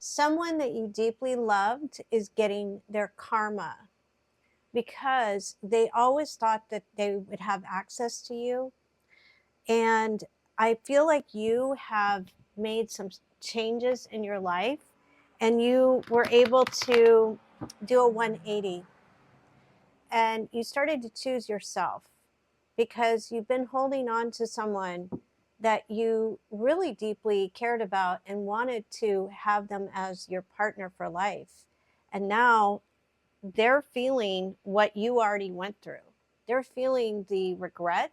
Someone that you deeply loved is getting their karma because they always thought that they would have access to you. And I feel like you have made some changes in your life and you were able to do a 180 and you started to choose yourself because you've been holding on to someone that you really deeply cared about and wanted to have them as your partner for life. And now they're feeling what you already went through. They're feeling the regret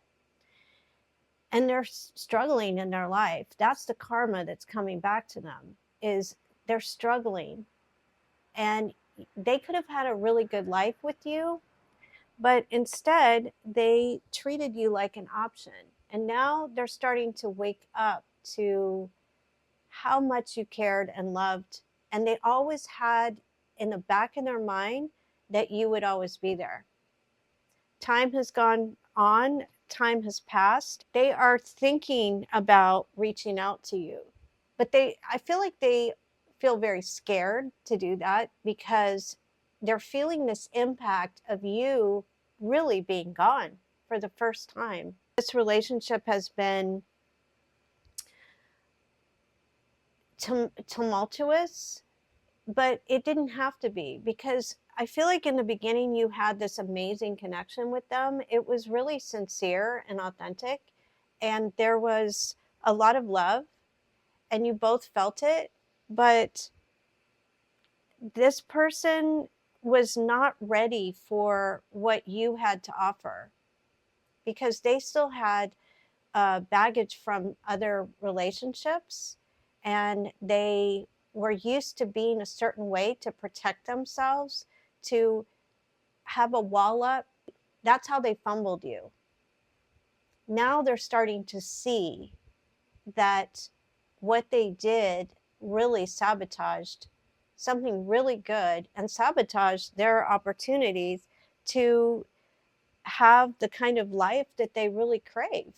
and they're struggling in their life. That's the karma that's coming back to them, is they're struggling and they could have had a really good life with you, but instead they treated you like an option. And now they're starting to wake up to how much you cared and loved. And they always had in the back of their mind that you would always be there. Time has gone on, time has passed. They are thinking about reaching out to you, but I feel like they feel very scared to do that because they're feeling this impact of you really being gone for the first time. This relationship has been tumultuous, but it didn't have to be, because I feel like in the beginning you had this amazing connection with them. It was really sincere and authentic, and there was a lot of love, and you both felt it. But this person was not ready for what you had to offer because they still had baggage from other relationships, and they were used to being a certain way to protect themselves, to have a wall up. That's how they fumbled you. Now they're starting to see that what they did really sabotaged something really good and sabotaged their opportunities to have the kind of life that they really crave.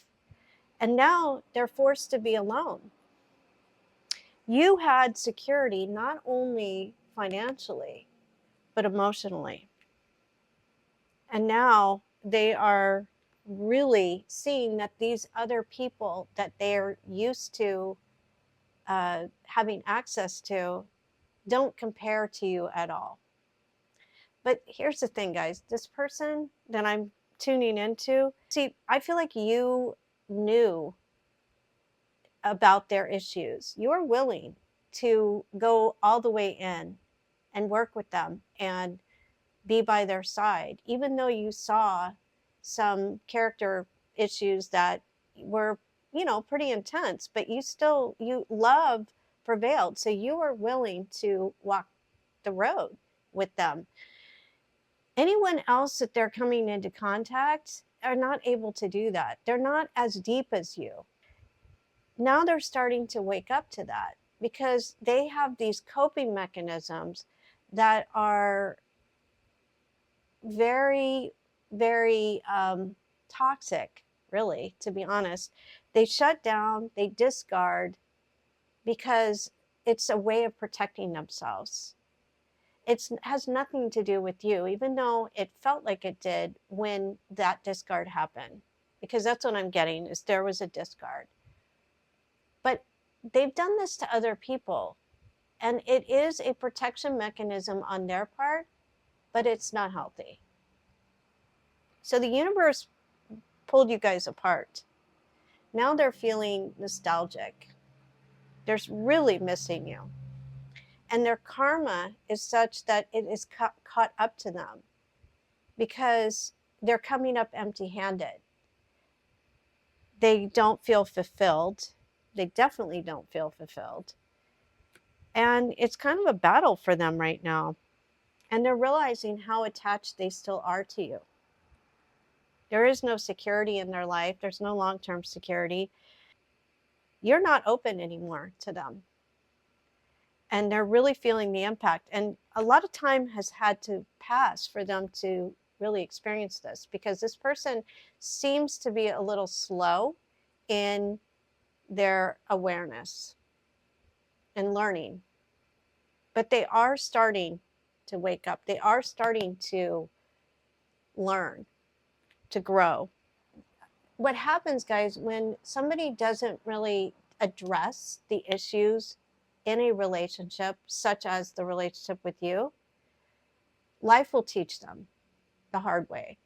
And now they're forced to be alone. You had security not only financially, but emotionally. And now they are really seeing that these other people that they're used to having access to don't compare to you at all. But here's the thing, guys, this person that I'm tuning into, see, I feel like you knew about their issues. You're willing to go all the way in and work with them and be by their side, even though you saw some character issues that were, pretty intense, but you love prevailed. So you were willing to walk the road with them. Anyone else that they're coming into contact are not able to do that. They're not as deep as you. Now they're starting to wake up to that because they have these coping mechanisms that are very, very toxic, really, to be honest. They shut down, they discard because it's a way of protecting themselves. It has nothing to do with you, even though it felt like it did when that discard happened, because that's what I'm getting is there was a discard. But they've done this to other people, and it is a protection mechanism on their part, but it's not healthy. So the universe pulled you guys apart. Now they're feeling nostalgic. They're really missing you. And their karma is such that it is caught up to them because they're coming up empty handed. They don't feel fulfilled. They definitely don't feel fulfilled. And it's kind of a battle for them right now. And they're realizing how attached they still are to you. There is no security in their life. There's no long-term security. You're not open anymore to them. And they're really feeling the impact. And a lot of time has had to pass for them to really experience this, because this person seems to be a little slow in their awareness and learning. but they are starting to wake up. They are starting to learn, to grow. What happens, guys, when somebody doesn't really address the issues in a relationship, such as the relationship with you, life will teach them the hard way.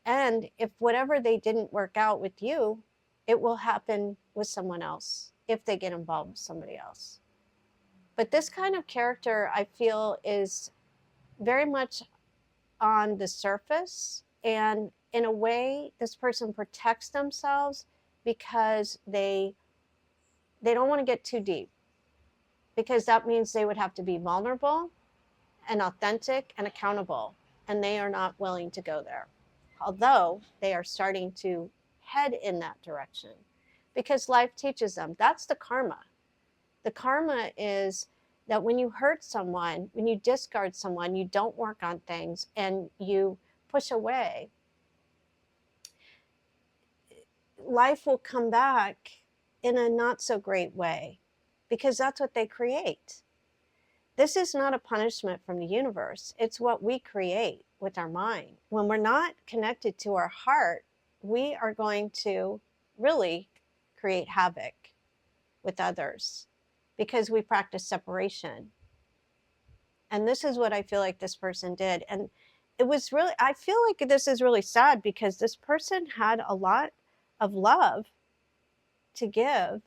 And if whatever they didn't work out with you, it will happen with someone else if they get involved with somebody else. But this kind of character, I feel, is very much on the surface. And in a way, this person protects themselves because they don't want to get too deep, because that means they would have to be vulnerable and authentic and accountable. And they are not willing to go there, although they are starting to head in that direction because life teaches them. That's the karma. The karma is that when you hurt someone, when you discard someone, you don't work on things and you push away, life will come back in a not so great way, because that's what they create. This is not a punishment from the universe. It's what we create with our mind. When we're not connected to our heart, we are going to really create havoc with others because we practice separation. And this is what I feel like this person did. And it was really, I feel like this is really sad because this person had a lot of love to give,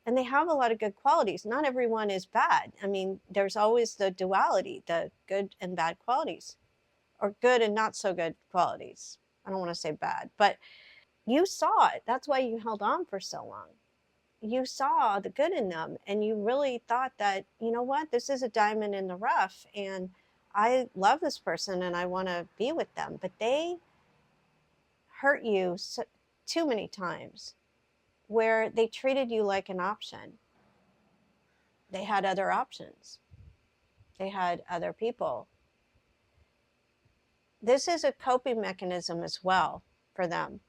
and they have a lot of good qualities. Not everyone is bad. I mean, there's always the duality, the good and bad qualities, or good and not so good qualities. I don't want to say bad, but you saw it. That's why you held on for so long. You saw the good in them, and you really thought that, you know what, this is a diamond in the rough, and I love this person and I want to be with them. But they hurt you too many times, where they treated you like an option. They had other options. They had other people. This is a coping mechanism as well for them.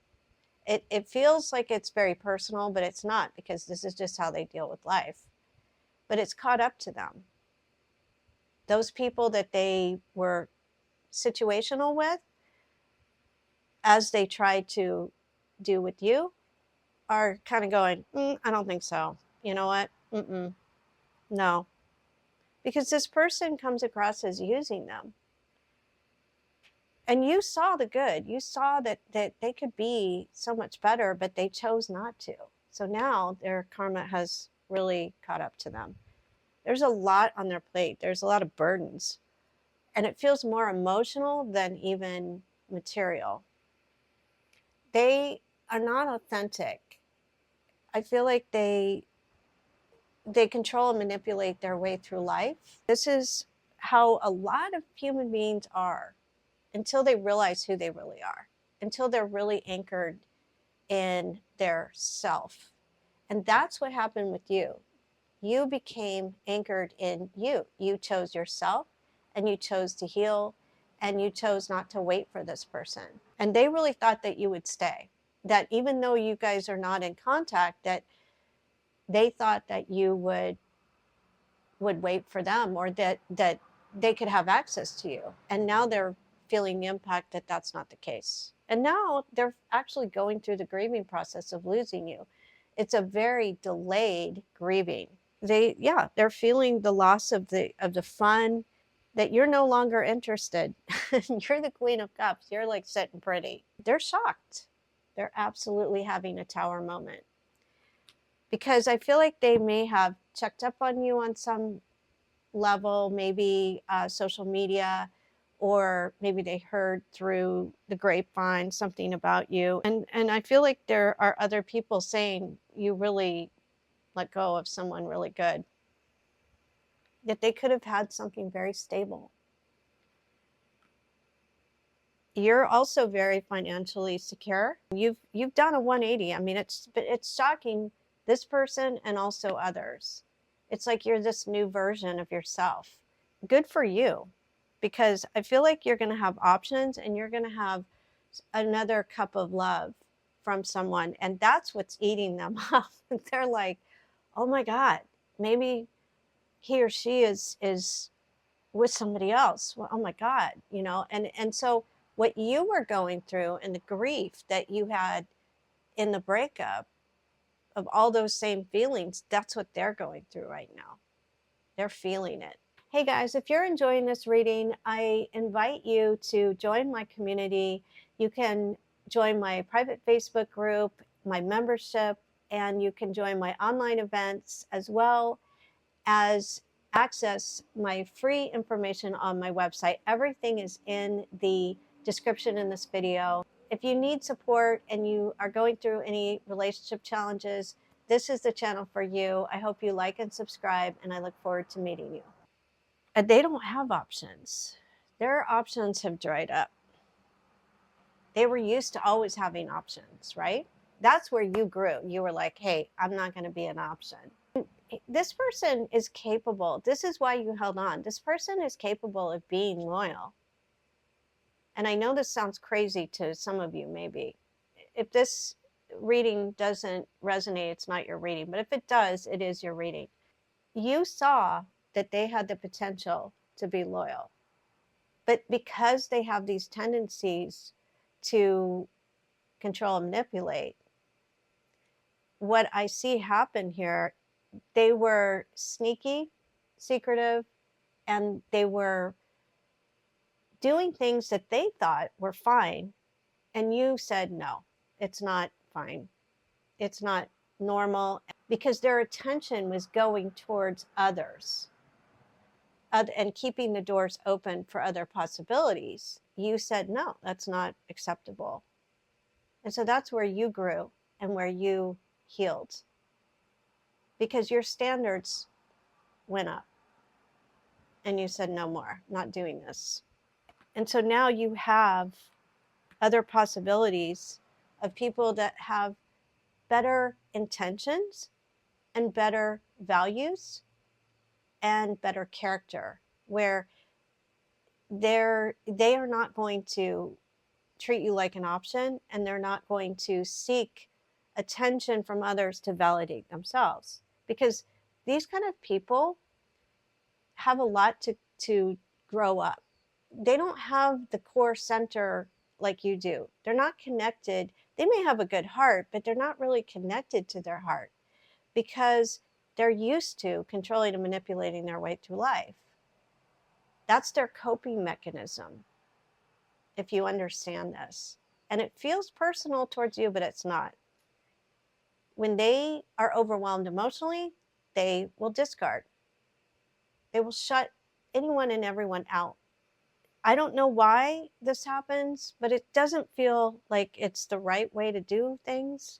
It feels like it's very personal, but it's not, because this is just how they deal with life. But it's caught up to them. Those people that they were situational with, as they try to do with you, are kind of going, I don't think so. You know what? No. Because this person comes across as using them. And you saw the good. You saw that they could be so much better, but they chose not to. So now their karma has really caught up to them. There's a lot on their plate. There's a lot of burdens. And it feels more emotional than even material. They are not authentic. I feel like they control and manipulate their way through life. This is how a lot of human beings are, until they realize who they really are, until they're really anchored in their self. And that's what happened with you. You became anchored in you. You chose yourself, and you chose to heal, and you chose not to wait for this person. And they really thought that you would stay, that even though you guys are not in contact, that they thought that you would wait for them, or that they could have access to you. And now they're feeling the impact that that's not the case. And now they're actually going through the grieving process of losing you. It's a very delayed grieving. They're feeling the loss of the fun, that you're no longer interested. You're the Queen of Cups. You're like sitting pretty. They're shocked. They're absolutely having a tower moment, because I feel like they may have checked up on you on some level, maybe social media, or maybe they heard through the grapevine something about you. And I feel like there are other people saying you really let go of someone really good, that they could have had something very stable. You're also very financially secure. You've done a 180. I mean, it's shocking, this person and also others. It's like you're this new version of yourself. Good for you, because I feel like you're going to have options, and you're going to have another cup of love from someone, and that's what's eating them up. They're like, oh my God, maybe he or she is with somebody else. Well, oh my God, you know, and so what you were going through and the grief that you had in the breakup of all those same feelings, that's what they're going through right now. They're feeling it. Hey guys, if you're enjoying this reading, I invite you to join my community. You can join my private Facebook group, my membership, and you can join my online events as well as access my free information on my website. Everything is in the description in this video. If you need support and you are going through any relationship challenges, this is the channel for you. I hope you like and subscribe, and I look forward to meeting you. They don't have options. Their options have dried up. They were used to always having options, right? That's where you grew. You were like, hey, I'm not going to be an option. This person is capable. This is why you held on. This person is capable of being loyal. And I know this sounds crazy to some of you, maybe. If this reading doesn't resonate, it's not your reading. But if it does, it is your reading. You saw that they had the potential to be loyal. But because they have these tendencies to control and manipulate, what I see happen here, they were sneaky, secretive, and they were doing things that they thought were fine. And you said, no, it's not fine. It's not normal, because their attention was going towards others and keeping the doors open for other possibilities. You said, no, that's not acceptable. And so that's where you grew and where you healed, because your standards went up and you said, no more, not doing this. And so now you have other possibilities of people that have better intentions and better values and better character, where they are not going to treat you like an option, and they're not going to seek attention from others to validate themselves, because these kind of people have a lot to grow up. They don't have the core center like you do. They're not connected. They may have a good heart, but they're not really connected to their heart, because they're used to controlling and manipulating their way through life. That's their coping mechanism, if you understand this. And it feels personal towards you, but it's not. When they are overwhelmed emotionally, they will discard. They will shut anyone and everyone out. I don't know why this happens, but it doesn't feel like it's the right way to do things,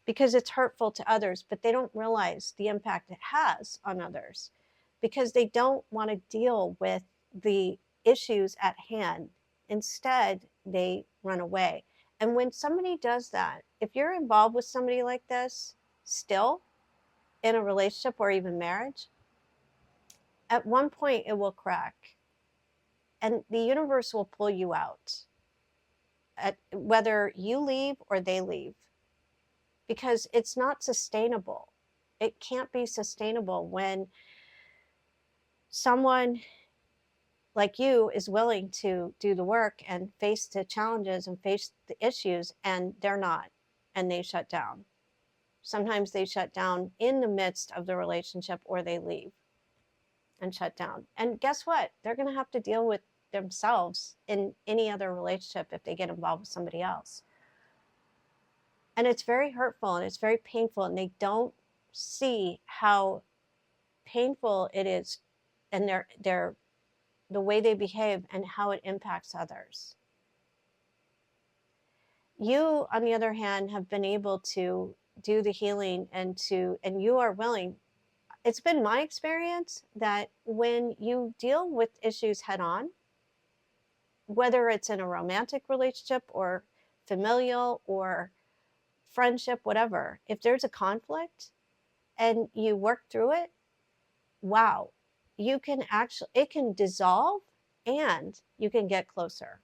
because it's hurtful to others, but they don't realize the impact it has on others, because they don't want to deal with the issues at hand. Instead, they run away. And when somebody does that, if you're involved with somebody like this, still in a relationship or even marriage, at one point it will crack, and the universe will pull you out, whether you leave or they leave, because it's not sustainable. It can't be sustainable when someone like you is willing to do the work and face the challenges and face the issues, and they're not, and they shut down. Sometimes they shut down in the midst of the relationship, or they leave and shut down. And guess what? They're going to have to deal with themselves in any other relationship if they get involved with somebody else. And it's very hurtful and it's very painful, and they don't see how painful it is, and the way they behave and how it impacts others. You, on the other hand, have been able to do the healing, and you are willing. It's been my experience that when you deal with issues head on, whether it's in a romantic relationship or familial or friendship, whatever, if there's a conflict and you work through it, wow, you can actually, it can dissolve and you can get closer.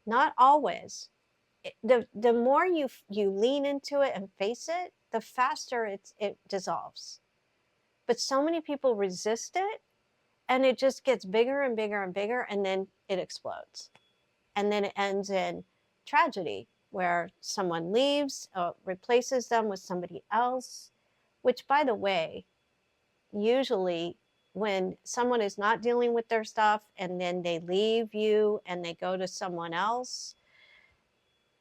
Not always. The more you lean into it and face it, the faster it dissolves. But so many people resist it, and it just gets bigger and bigger and bigger, and then it explodes. And then it ends in tragedy where someone leaves, replaces them with somebody else, which, by the way, usually when someone is not dealing with their stuff and then they leave you and they go to someone else,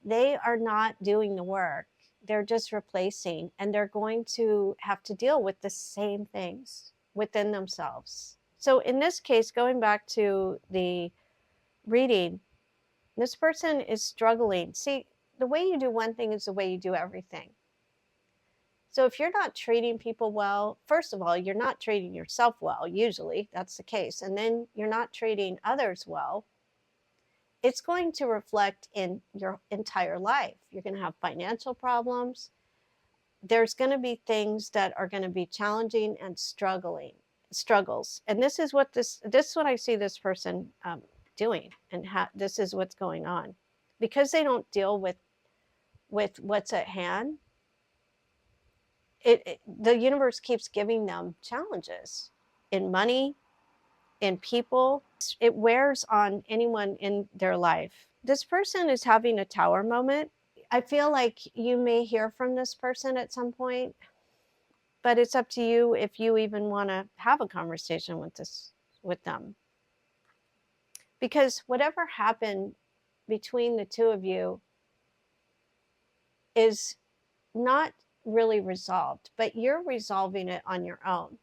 they are not doing the work. They're just replacing, and they're going to have to deal with the same things within themselves. So in this case, going back to the reading, this person is struggling. See, the way you do one thing is the way you do everything. So if you're not treating people well, first of all, you're not treating yourself well, usually that's the case. And then you're not treating others well. It's going to reflect in your entire life. You're going to have financial problems. There's going to be things that are going to be challenging and struggles. And this is what I see this person doing, and this is what's going on. Because they don't deal with what's at hand, the universe keeps giving them challenges in money, in people. It wears on anyone in their life. This person is having a tower moment. I feel like you may hear from this person at some point, but it's up to you if you even want to have a conversation with them. Because whatever happened between the two of you is not really resolved, but you're resolving it on your own.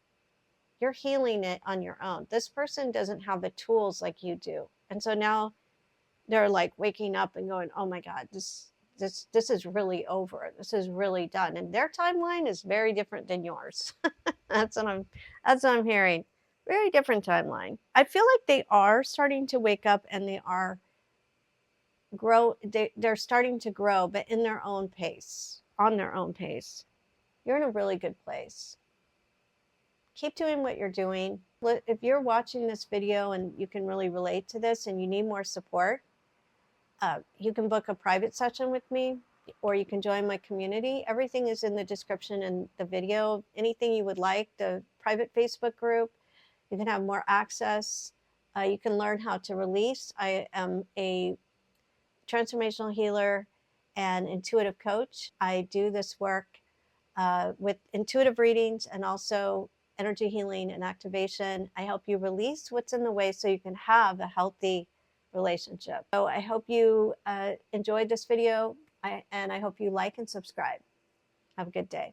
You're healing it on your own. This person doesn't have the tools like you do. And so now they're like waking up and going, oh my God, this is really over. This is really done. And their timeline is very different than yours. That's what I'm hearing. Very different timeline. I feel like they are starting to wake up, and they are they're starting to grow, but in their own pace, on their own pace. You're in a really good place. Keep doing what you're doing. If you're watching this video and you can really relate to this and you need more support, you can book a private session with me, or you can join my community. Everything is in the description in the video. Anything you would like, the private Facebook group, you can have more access. You can learn how to release. I am a transformational healer and intuitive coach. I do this work with intuitive readings and also energy healing and activation. I help you release what's in the way so you can have a healthy relationship. So I hope you enjoyed this video, and I hope you like and subscribe. Have a good day.